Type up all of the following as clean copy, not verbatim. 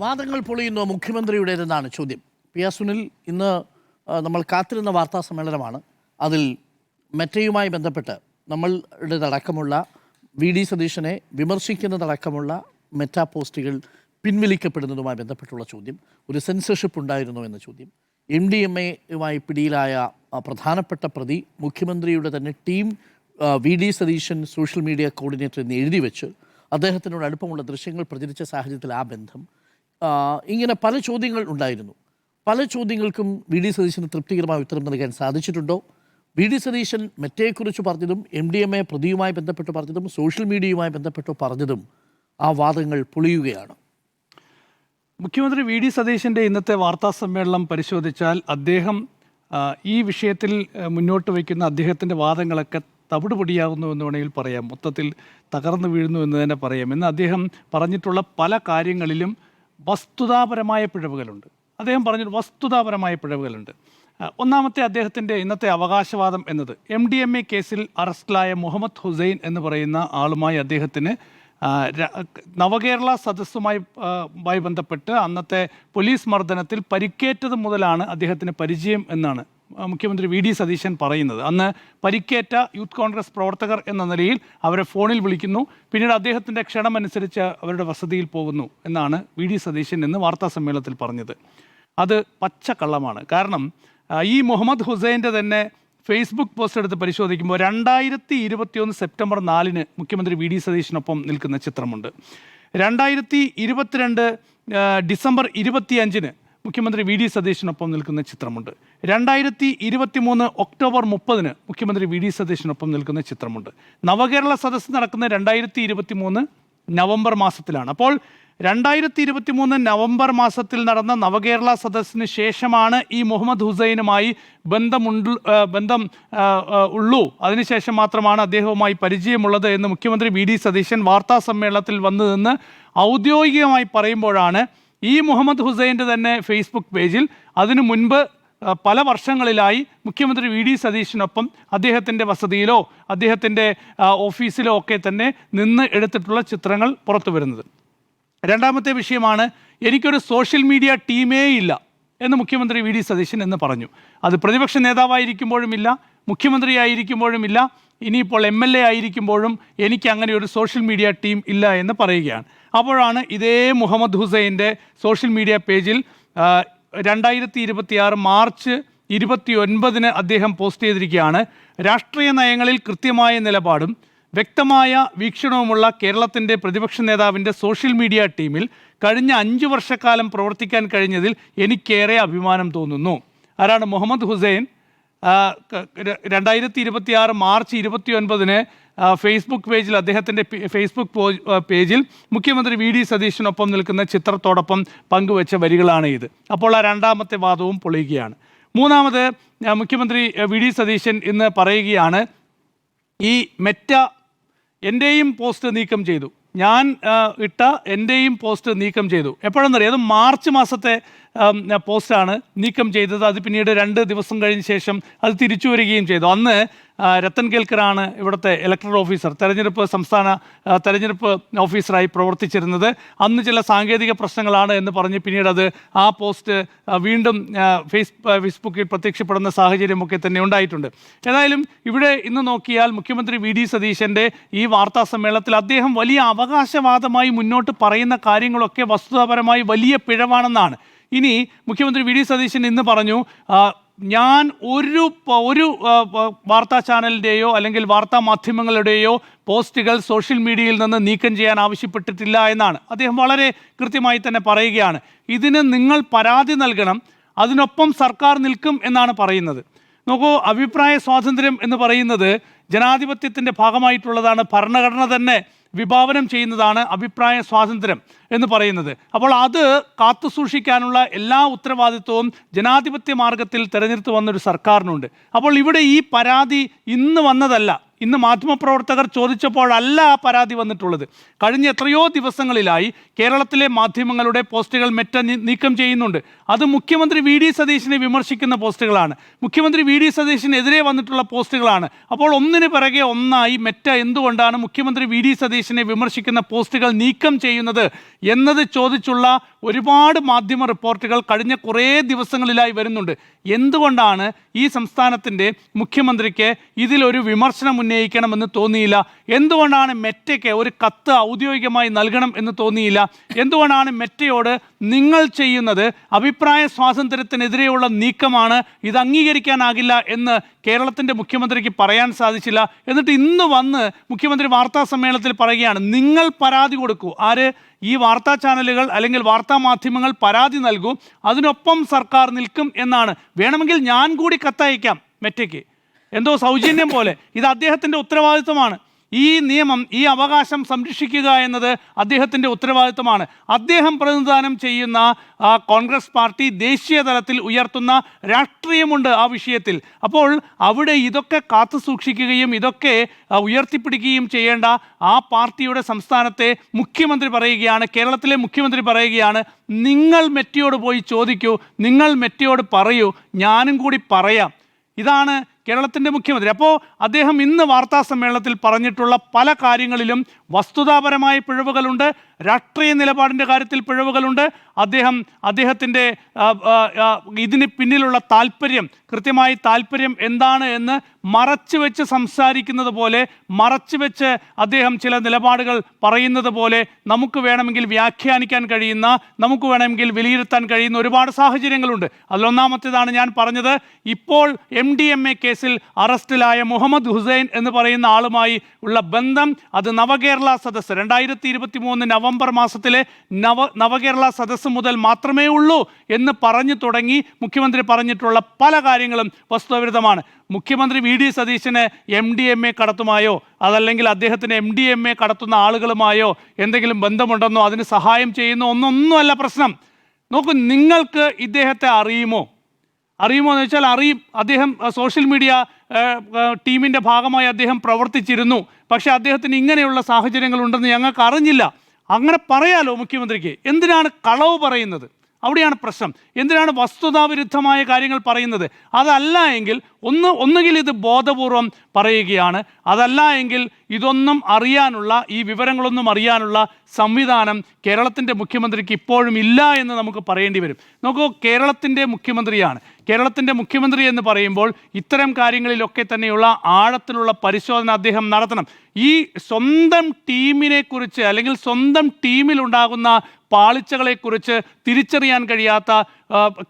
വാദങ്ങൾ പൊളിയുന്നു മുഖ്യമന്ത്രിയുടേതെന്നാണ് ചോദ്യം. P R Sunil, ഇന്ന് നമ്മൾ കാത്തിരുന്ന വാർത്താ സമ്മേളനമാണ്. അതിൽ മെറ്റയുമായി ബന്ധപ്പെട്ട് നമ്മളുടേതടക്കമുള്ള വി.ഡി. സതീശനെ വിമർശിക്കുന്നതടക്കമുള്ള മെറ്റ പോസ്റ്റുകൾ പിൻവലിക്കപ്പെടുന്നതുമായി ബന്ധപ്പെട്ടുള്ള ചോദ്യം. ഒരു സെൻസർഷിപ്പ് ഉണ്ടായിരുന്നോ എന്ന ചോദ്യം. MDMA-യുമായി പിടിയിലായ പ്രധാനപ്പെട്ട പ്രതി മുഖ്യമന്ത്രിയുടെ തന്നെ team VD. Satheesan social media coordinator എന്ന് എഴുതി വെച്ച് അദ്ദേഹത്തിനോട് അടുപ്പമുള്ള ദൃശ്യങ്ങൾ പ്രചരിച്ച സാഹചര്യത്തിൽ ആ ബന്ധം, ഇങ്ങനെ പല ചോദ്യങ്ങൾ ഉണ്ടായിരുന്നു. പല ചോദ്യങ്ങൾക്കും വി.ഡി. സതീശന് തൃപ്തികരമായ ഉത്തരം നൽകാൻ സാധിച്ചിട്ടുണ്ടോ? വി.ഡി. സതീശൻ മെറ്റയെക്കുറിച്ച് പറഞ്ഞതും MDMA പ്രതിയുമായി ബന്ധപ്പെട്ട് പറഞ്ഞതും സോഷ്യൽ മീഡിയയുമായി ബന്ധപ്പെട്ട് പറഞ്ഞതും ആ വാദങ്ങൾ പൊളിയുകയാണ്. മുഖ്യമന്ത്രി വി.ഡി. സതീശൻ്റെ ഇന്നത്തെ വാർത്താ സമ്മേളനം പരിശോധിച്ചാൽ അദ്ദേഹം ഈ വിഷയത്തിൽ മുന്നോട്ട് വയ്ക്കുന്ന അദ്ദേഹത്തിൻ്റെ വാദങ്ങളൊക്കെ തവിടുപൊടിയാകുന്നു എന്ന് വേണമെങ്കിൽ പറയാം. മൊത്തത്തിൽ തകർന്നു വീഴുന്നു എന്ന് തന്നെ പറയാം. എന്ന് അദ്ദേഹം പറഞ്ഞിട്ടുള്ള പല കാര്യങ്ങളിലും വസ്തുതാപരമായ പിഴവുകളുണ്ട്. ഒന്നാമത്തെ അദ്ദേഹത്തിൻ്റെ ഇന്നത്തെ അവകാശവാദം എന്നത് MDMA കേസിൽ അറസ്റ്റിലായ മുഹമ്മദ് ഹുസൈൻ എന്ന് പറയുന്ന ആളുമായി അദ്ദേഹത്തിന് നവകേരള സദസ്സുമായി ബന്ധപ്പെട്ട് അന്നത്തെ പോലീസ് മർദ്ദനത്തിൽ പരിക്കേറ്റത് മുതലാണ് അദ്ദേഹത്തിന് പരിചയം എന്നാണ് മുഖ്യമന്ത്രി വി.ഡി. സതീശൻ പറയുന്നത്. അന്ന് പരിക്കേറ്റ യൂത്ത് കോൺഗ്രസ് പ്രവർത്തകർ എന്ന നിലയിൽ അവരെ ഫോണിൽ വിളിക്കുന്നു, പിന്നീട് അദ്ദേഹത്തിൻ്റെ ക്ഷണമനുസരിച്ച് അവരുടെ വസതിയിൽ പോകുന്നു എന്നാണ് വി.ഡി. സതീശൻ എന്ന് വാർത്താ സമ്മേളനത്തിൽ പറഞ്ഞത്. അത് പച്ചക്കള്ളമാണ്. കാരണം ഈ മുഹമ്മദ് ഹുസൈൻ്റെ തന്നെ ഫേസ്ബുക്ക് പോസ്റ്റ് എടുത്ത് പരിശോധിക്കുമ്പോൾ 2021 സെപ്റ്റംബർ 4 മുഖ്യമന്ത്രി വി.ഡി. സതീശനൊപ്പം നിൽക്കുന്ന ചിത്രമുണ്ട്. 2022 ഡിസംബർ 25 മുഖ്യമന്ത്രി വി.ഡി. സതീശനൊപ്പം നിൽക്കുന്ന ചിത്രമുണ്ട്. 2023 ഒക്ടോബർ 30 മുഖ്യമന്ത്രി വി.ഡി. സതീശനൊപ്പം നിൽക്കുന്ന ചിത്രമുണ്ട്. നവകേരള സദസ്സ് നടക്കുന്ന 2023 നവംബർ മാസത്തിലാണ്. അപ്പോൾ 2023 നവംബർ മാസത്തിൽ നടന്ന നവകേരള സദസ്സിന് ശേഷമാണ് ഈ മുഹമ്മദ് ഹുസൈനുമായി ബന്ധം ഉള്ളൂ, അതിനുശേഷം മാത്രമാണ് അദ്ദേഹവുമായി പരിചയമുള്ളത് എന്ന് മുഖ്യമന്ത്രി വി.ഡി. സതീശൻ വാർത്താ സമ്മേളനത്തിൽ വന്നു നിന്ന് ഔദ്യോഗികമായി പറയുമ്പോഴാണ് ഈ മുഹമ്മദ് ഹുസൈൻ്റെ തന്നെ ഫേസ്ബുക്ക് പേജിൽ അതിനു മുൻപ് പല വർഷങ്ങളിലായി മുഖ്യമന്ത്രി വി.ഡി. സതീശനൊപ്പം അദ്ദേഹത്തിൻ്റെ വസതിയിലോ അദ്ദേഹത്തിൻ്റെ ഓഫീസിലോ ഒക്കെ തന്നെ നിന്ന് എടുത്തിട്ടുള്ള ചിത്രങ്ങൾ പുറത്തു വരുന്നത്. രണ്ടാമത്തെ വിഷയമാണ്, എനിക്കൊരു സോഷ്യൽ മീഡിയ ടീമേ ഇല്ല എന്ന് മുഖ്യമന്ത്രി വി.ഡി. സതീശൻ എന്ന് പറഞ്ഞു. അത് പ്രതിപക്ഷ നേതാവായിരിക്കുമ്പോഴുമില്ല, മുഖ്യമന്ത്രിയായിരിക്കുമ്പോഴുമില്ല, ഇനിയിപ്പോൾ MLA ആയിരിക്കുമ്പോഴും എനിക്ക് അങ്ങനെ ഒരു സോഷ്യൽ മീഡിയ ടീം ഇല്ല എന്ന് പറയുകയാണ്. അപ്പോഴാണ് ഇതേ മുഹമ്മദ് ഹുസൈൻ്റെ സോഷ്യൽ മീഡിയ പേജിൽ 2026 മാർച്ച് 29 അദ്ദേഹം പോസ്റ്റ് ചെയ്തിരിക്കുകയാണ്, രാഷ്ട്രീയ നയങ്ങളിൽ കൃത്യമായ നിലപാടും വ്യക്തമായ വീക്ഷണവുമുള്ള കേരളത്തിൻ്റെ പ്രതിപക്ഷ നേതാവിൻ്റെ സോഷ്യൽ മീഡിയ ടീമിൽ കഴിഞ്ഞ 5 വർഷക്കാലം പ്രവർത്തിക്കാൻ കഴിഞ്ഞതിൽ എനിക്കേറെ അഭിമാനം തോന്നുന്നു. ആരാണ് മുഹമ്മദ് ഹുസൈൻ? 2026 മാർച്ച് 29 ഫേസ്ബുക്ക് പേജിൽ അദ്ദേഹത്തിൻ്റെ ഫേസ്ബുക്ക് പേജിൽ മുഖ്യമന്ത്രി വി.ഡി. സതീശനൊപ്പം നിൽക്കുന്ന ചിത്രത്തോടൊപ്പം പങ്കുവെച്ച വരികളാണ് ഇത്. അപ്പോൾ ആ രണ്ടാമത്തെ വാദവും പൊളിയുകയാണ്. മൂന്നാമത് മുഖ്യമന്ത്രി വി.ഡി. സതീശൻ ഇന്ന് പറയുകയാണ്, ഈ മെറ്റ എൻ്റെയും പോസ്റ്റ് നീക്കം ചെയ്തു, ഞാൻ ഇട്ട എൻ്റെയും പോസ്റ്റ് നീക്കം ചെയ്തു. എപ്പോഴെന്നറിയാം, അത് മാർച്ച് മാസത്തെ പോസ്റ്റാണ് നീക്കം ചെയ്തത്. അത് പിന്നീട് 2 ദിവസം കഴിഞ്ഞ ശേഷം അത് തിരിച്ചു വരികയും ചെയ്തു. അന്ന് രത്തൻ കേൽക്കറാണ് ഇവിടുത്തെ ഇലക്ടറൽ ഓഫീസർ, സംസ്ഥാന തെരഞ്ഞെടുപ്പ് ഓഫീസറായി പ്രവർത്തിച്ചിരുന്നത്. അന്ന് ചില സാങ്കേതിക പ്രശ്നങ്ങളാണ് എന്ന് പറഞ്ഞ് പിന്നീട് അത് ആ പോസ്റ്റ് വീണ്ടും ഫേസ്ബുക്കിൽ പ്രത്യക്ഷപ്പെടുന്ന സാഹചര്യമൊക്കെ തന്നെ ഉണ്ടായിട്ടുണ്ട്. ഏതായാലും ഇവിടെ ഇന്ന് നോക്കിയാൽ മുഖ്യമന്ത്രി വി.ഡി. സതീശൻ്റെ ഈ വാർത്താ സമ്മേളനത്തിൽ അദ്ദേഹം വലിയ അവകാശവാദമായി മുന്നോട്ട് പറയുന്ന കാര്യങ്ങളൊക്കെ വസ്തുതാപരമായി വലിയ പിഴവാണെന്നാണ്. ഇനി മുഖ്യമന്ത്രി വി.ഡി. സതീശൻ ഇന്ന് പറഞ്ഞു, ഞാൻ ഒരു വാർത്താ ചാനലിൻ്റെയോ അല്ലെങ്കിൽ വാർത്താ മാധ്യമങ്ങളുടെയോ പോസ്റ്റുകൾ സോഷ്യൽ മീഡിയയിൽ നിന്ന് നീക്കം ചെയ്യാൻ ആവശ്യപ്പെട്ടിട്ടില്ല എന്നാണ് അദ്ദേഹം വളരെ കൃത്യമായി തന്നെ പറയുകയാണ്. ഇതിന് നിങ്ങൾ പരാതി നൽകണം, അതിനൊപ്പം സർക്കാർ നിൽക്കും എന്നാണ് പറയുന്നത്. നോക്കൂ, അഭിപ്രായ സ്വാതന്ത്ര്യം എന്ന് പറയുന്നത് ജനാധിപത്യത്തിൻ്റെ ഭാഗമായിട്ടുള്ളതാണ്. ഭരണഘടന തന്നെ വിഭാവനം ചെയ്യുന്നതാണ് അഭിപ്രായ സ്വാതന്ത്ര്യം എന്ന് പറയുന്നത്. അപ്പോൾ അത് കാത്തു സൂക്ഷിക്കാനുള്ള എല്ലാ ഉത്തരവാദിത്വവും ജനാധിപത്യ മാർഗത്തിൽ തിരഞ്ഞെടുത്ത് വന്നൊരു സർക്കാരിനുണ്ട്. അപ്പോൾ ഇവിടെ ഈ പരാതി ഇന്ന് വന്നതല്ല, ഇന്ന് മാധ്യമപ്രവർത്തകർ ചോദിച്ചപ്പോഴല്ല ആ പരാതി വന്നിട്ടുള്ളത്. കഴിഞ്ഞ എത്രയോ ദിവസങ്ങളിലായി കേരളത്തിലെ മാധ്യമങ്ങളുടെ പോസ്റ്റുകൾ മെറ്റ നീക്കം ചെയ്യുന്നുണ്ട്. അത് മുഖ്യമന്ത്രി വി ഡി സതീശനെ വിമർശിക്കുന്ന പോസ്റ്റുകളാണ്, മുഖ്യമന്ത്രി വി ഡി സതീശനെതിരെ വന്നിട്ടുള്ള പോസ്റ്റുകളാണ്. അപ്പോൾ ഒന്നിന് പിറകെ ഒന്നായി മെറ്റ എന്തുകൊണ്ടാണ് മുഖ്യമന്ത്രി വി ഡി സതീശനെ വിമർശിക്കുന്ന പോസ്റ്റുകൾ നീക്കം ചെയ്യുന്നത് എന്നത് ചോദിച്ചുള്ള ഒരുപാട് മാധ്യമ റിപ്പോർട്ടുകൾ കഴിഞ്ഞ കുറേ ദിവസങ്ങളിലായി വരുന്നുണ്ട്. എന്തുകൊണ്ടാണ് ഈ സംസ്ഥാനത്തിൻ്റെ മുഖ്യമന്ത്രിക്ക് ഇതിലൊരു വിമർശനം ഉന്നയിക്കണമെന്ന് തോന്നിയില്ല? എന്തുകൊണ്ടാണ് മെറ്റയ്ക്ക് ഒരു കത്ത് ഔദ്യോഗികമായി നൽകണം എന്ന് തോന്നിയില്ല? എന്തുകൊണ്ടാണ് മെറ്റയോട് നിങ്ങൾ ചെയ്യുന്നത് അഭിപ്രായ സ്വാതന്ത്ര്യത്തിനെതിരെയുള്ള നീക്കമാണ്, ഇത് അംഗീകരിക്കാനാകില്ല എന്ന് കേരളത്തിൻ്റെ മുഖ്യമന്ത്രിക്ക് പറയാൻ സാധിച്ചില്ല? എന്നിട്ട് ഇന്ന് വന്ന് മുഖ്യമന്ത്രി വാർത്താ സമ്മേളനത്തിൽ പറയുകയാണ് നിങ്ങൾ പരാതി കൊടുക്കൂ. ആര്? ഈ വാർത്താ ചാനലുകൾ അല്ലെങ്കിൽ വാർത്താ മാധ്യമങ്ങൾ പരാതി നൽകൂ, അതിനൊപ്പം സർക്കാർ നിൽക്കും എന്നാണ്. വേണമെങ്കിൽ ഞാൻ കൂടി കത്തയക്കാം മെറ്റയ്ക്ക്, എന്തോ സൗജന്യം പോലെ. ഇത് അദ്ദേഹത്തിൻ്റെ ഉത്തരവാദിത്വമാണ്. ഈ നിയമം, ഈ അവകാശം സംരക്ഷിക്കുക എന്നത് അദ്ദേഹത്തിൻ്റെ ഉത്തരവാദിത്വമാണ്. അദ്ദേഹം പ്രതിനിധാനം ചെയ്യുന്ന കോൺഗ്രസ് പാർട്ടി ദേശീയ തലത്തിൽ ഉയർത്തുന്ന രാഷ്ട്രീയമുണ്ട് ആ വിഷയത്തിൽ. അപ്പോൾ അവിടെ ഇതൊക്കെ കാത്തു സൂക്ഷിക്കുകയും ഇതൊക്കെ ഉയർത്തിപ്പിടിക്കുകയും ചെയ്യേണ്ട ആ പാർട്ടിയുടെ സംസ്ഥാനത്തെ മുഖ്യമന്ത്രി പറയുകയാണ്, കേരളത്തിലെ മുഖ്യമന്ത്രി പറയുകയാണ്, നിങ്ങൾ മെറ്റയോട് പോയി ചോദിക്കൂ, നിങ്ങൾ മെറ്റയോട് പറയൂ, ഞാനും കൂടി പറയാം. ഇതാണ് കേരളത്തിൻ്റെ മുഖ്യമന്ത്രി. അപ്പോൾ അദ്ദേഹം ഇന്ന് വാർത്താ സമ്മേളനത്തിൽ പറഞ്ഞിട്ടുള്ള പല കാര്യങ്ങളിലും വസ്തുതാപരമായ പിഴവുകളുണ്ട്, രാഷ്ട്രീയ നിലപാടിൻ്റെ കാര്യത്തിൽ പിഴവുകളുണ്ട്. അദ്ദേഹത്തിൻ്റെ ഇതിന് പിന്നിലുള്ള താല്പര്യം, കൃത്യമായി താല്പര്യം എന്താണ് എന്ന് മറച്ചു വെച്ച് സംസാരിക്കുന്നത് പോലെ, മറച്ചു വെച്ച് അദ്ദേഹം ചില നിലപാടുകൾ പറയുന്നത് പോലെ നമുക്ക് വേണമെങ്കിൽ വ്യാഖ്യാനിക്കാൻ കഴിയുന്ന, നമുക്ക് വേണമെങ്കിൽ വിലയിരുത്താൻ കഴിയുന്ന ഒരുപാട് സാഹചര്യങ്ങളുണ്ട്. അതിലൊന്നാമത്തേതാണ് ഞാൻ പറഞ്ഞത്. ഇപ്പോൾ MDMA കേസിൽ അറസ്റ്റിലായ മുഹമ്മദ് ഹുസൈൻ എന്ന് പറയുന്ന ആളുമായി ഉള്ള ബന്ധം, അത് നവകേരള സദസ്സ് 2023 നവംബർ മാസത്തിലെ നവകേരള സദസ്സ് മുതൽ മാത്രമേ ഉള്ളൂ എന്ന് പറഞ്ഞു തുടങ്ങി മുഖ്യമന്ത്രി പറഞ്ഞിട്ടുള്ള പല കാര്യങ്ങളും വസ്തുതാവിരുദ്ധമാണ്. മുഖ്യമന്ത്രി വി ഡി സതീശന് MDMA കടത്തുമായോ അതല്ലെങ്കിൽ അദ്ദേഹത്തിന് MDMA കടത്തുന്ന ആളുകളുമായോ എന്തെങ്കിലും ബന്ധമുണ്ടെന്നോ അതിന് സഹായം ചെയ്യുന്നോ ഒന്നൊന്നുമല്ല പ്രശ്നം. നോക്കൂ, നിങ്ങൾക്ക് ഇദ്ദേഹത്തെ അറിയുമോ എന്ന് വെച്ചാൽ അറിയും. അദ്ദേഹം സോഷ്യൽ മീഡിയ ടീമിൻ്റെ ഭാഗമായി അദ്ദേഹം പ്രവർത്തിച്ചിരുന്നു. പക്ഷേ അദ്ദേഹത്തിന് ഇങ്ങനെയുള്ള സാഹചര്യങ്ങളുണ്ടെന്ന് ഞങ്ങൾക്ക് അറിഞ്ഞില്ല. അങ്ങനെ പറയാലോ മുഖ്യമന്ത്രിക്ക്? എന്തിനാണ് കളവ് പറയുന്നത്? അവിടെയാണ് പ്രശ്നം. എന്തിനാണ് വസ്തുതാവിരുദ്ധമായ കാര്യങ്ങൾ പറയുന്നത്? അതല്ല എങ്കിൽ ഒന്നുകിൽ ഇത് ബോധപൂർവം പറയുകയാണ്, അതല്ല എങ്കിൽ ഇതൊന്നും അറിയാനുള്ള, ഈ വിവരങ്ങളൊന്നും അറിയാനുള്ള സംവിധാനം കേരളത്തിൻ്റെ മുഖ്യമന്ത്രിക്ക് ഇപ്പോഴും ഇല്ല എന്ന് നമുക്ക് പറയേണ്ടി വരും. നോക്കൂ, കേരളത്തിൻ്റെ മുഖ്യമന്ത്രിയാണ്. കേരളത്തിൻ്റെ മുഖ്യമന്ത്രി എന്ന് പറയുമ്പോൾ ഇത്തരം കാര്യങ്ങളിലൊക്കെ തന്നെയുള്ള ആഴത്തിലുള്ള പരിശോധന അദ്ദേഹം നടത്തണം. ഈ സ്വന്തം ടീമിനെക്കുറിച്ച് അല്ലെങ്കിൽ സ്വന്തം ടീമിലുണ്ടാകുന്ന പാളിച്ചകളെക്കുറിച്ച് തിരിച്ചറിയാൻ കഴിയാത്ത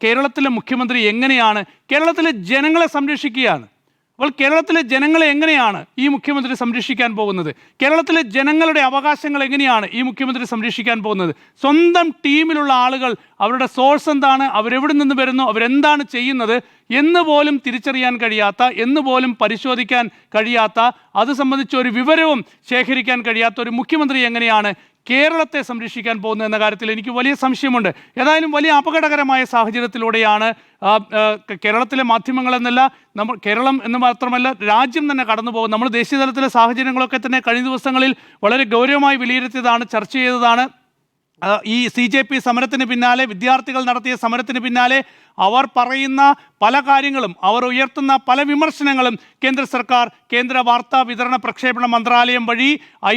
കേരളത്തിലെ മുഖ്യമന്ത്രി എങ്ങനെയാണ് കേരളത്തിലെ ജനങ്ങളെ സംരക്ഷിക്കുകയാണ്? അപ്പോൾ കേരളത്തിലെ ജനങ്ങളെ എങ്ങനെയാണ് ഈ മുഖ്യമന്ത്രി സംരക്ഷിക്കാൻ പോകുന്നത്? കേരളത്തിലെ ജനങ്ങളുടെ അവകാശങ്ങൾ എങ്ങനെയാണ് ഈ മുഖ്യമന്ത്രി സംരക്ഷിക്കാൻ പോകുന്നത്? സ്വന്തം ടീമിലുള്ള ആളുകൾ, അവരുടെ സോഴ്സ് എന്താണ്, അവരെവിടെ നിന്ന് വരുന്നു, അവരെന്താണ് ചെയ്യുന്നത് എന്ന് പോലും തിരിച്ചറിയാൻ കഴിയാത്ത, എന്ന് പോലും പരിശോധിക്കാൻ കഴിയാത്ത, അത് സംബന്ധിച്ച് ഒരു വിവരവും ശേഖരിക്കാൻ കഴിയാത്ത ഒരു മുഖ്യമന്ത്രി എങ്ങനെയാണ് കേരളത്തെ സംരക്ഷിക്കാൻ പോകുന്നത് എന്ന കാര്യത്തിൽ എനിക്ക് വലിയ സംശയമുണ്ട്. ഏതായാലും വലിയ അപകടകരമായ സാഹചര്യത്തിലൂടെയാണ് കേരളത്തിലെ മാധ്യമങ്ങൾ എന്നല്ല, കേരളം എന്ന് മാത്രമല്ല രാജ്യം തന്നെ കടന്നു പോകും. നമ്മൾ ദേശീയ തലത്തിലെ സാഹചര്യങ്ങളൊക്കെ തന്നെ കഴിഞ്ഞ ദിവസങ്ങളിൽ വളരെ ഗൗരവമായി വിലയിരുത്തിയതാണ്, ചർച്ച ചെയ്തതാണ്. ഈ CJP സമരത്തിന് പിന്നാലെ, വിദ്യാർത്ഥികൾ നടത്തിയ സമരത്തിന് പിന്നാലെ അവർ പറയുന്ന പല കാര്യങ്ങളും, അവർ ഉയർത്തുന്ന പല വിമർശനങ്ങളും കേന്ദ്ര സർക്കാർ, കേന്ദ്ര വാർത്താ വിതരണ പ്രക്ഷേപണ മന്ത്രാലയം വഴി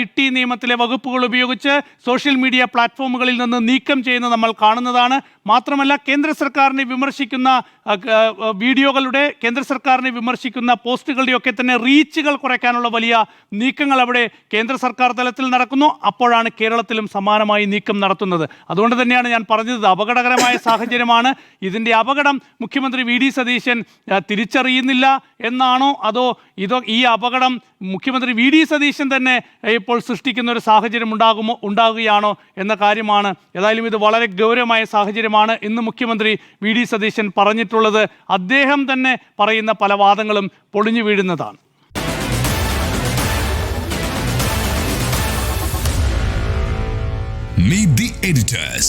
IT നിയമത്തിലെ വകുപ്പുകൾ ഉപയോഗിച്ച് സോഷ്യൽ മീഡിയ പ്ലാറ്റ്ഫോമുകളിൽ നിന്ന് നീക്കം ചെയ്യുന്നത് നമ്മൾ കാണുന്നതാണ്. മാത്രമല്ല, കേന്ദ്ര സർക്കാരിനെ വിമർശിക്കുന്ന വീഡിയോകളുടെ, കേന്ദ്ര സർക്കാരിനെ വിമർശിക്കുന്ന പോസ്റ്റുകളുടെയൊക്കെ തന്നെ റീച്ചുകൾ കുറയ്ക്കാനുള്ള വലിയ നീക്കങ്ങൾ അവിടെ കേന്ദ്ര സർക്കാർ തലത്തിൽ നടക്കുന്നു. അപ്പോഴാണ് കേരളത്തിലും സമാനമായി നീക്കം നടത്തുന്നത്. അതുകൊണ്ട് തന്നെയാണ് ഞാൻ പറഞ്ഞത്, അപകടകരമായ സാഹചര്യമാണ്. ഇതിൻ്റെ അപകടം മുഖ്യമന്ത്രി വി ഡി സതീശൻ തിരിച്ചറിയുന്നില്ല എന്നാണോ, അതോ ഈ അപകടം മുഖ്യമന്ത്രി വി ഡി സതീശൻ തന്നെ ഇപ്പോൾ സൃഷ്ടിക്കുന്ന ഒരു സാഹചര്യം ഉണ്ടാകുകയാണോ എന്ന കാര്യമാണ്. ഏതായാലും ഇത് വളരെ ഗൗരവമായ സാഹചര്യമാണ്. ഇന്ന് മുഖ്യമന്ത്രി വി ഡി സതീശൻ പറഞ്ഞിട്ടുള്ളത്, അദ്ദേഹം തന്നെ പറയുന്ന പല വാദങ്ങളും പൊളിഞ്ഞു വീഴുന്നതാണ്. Meet the editors.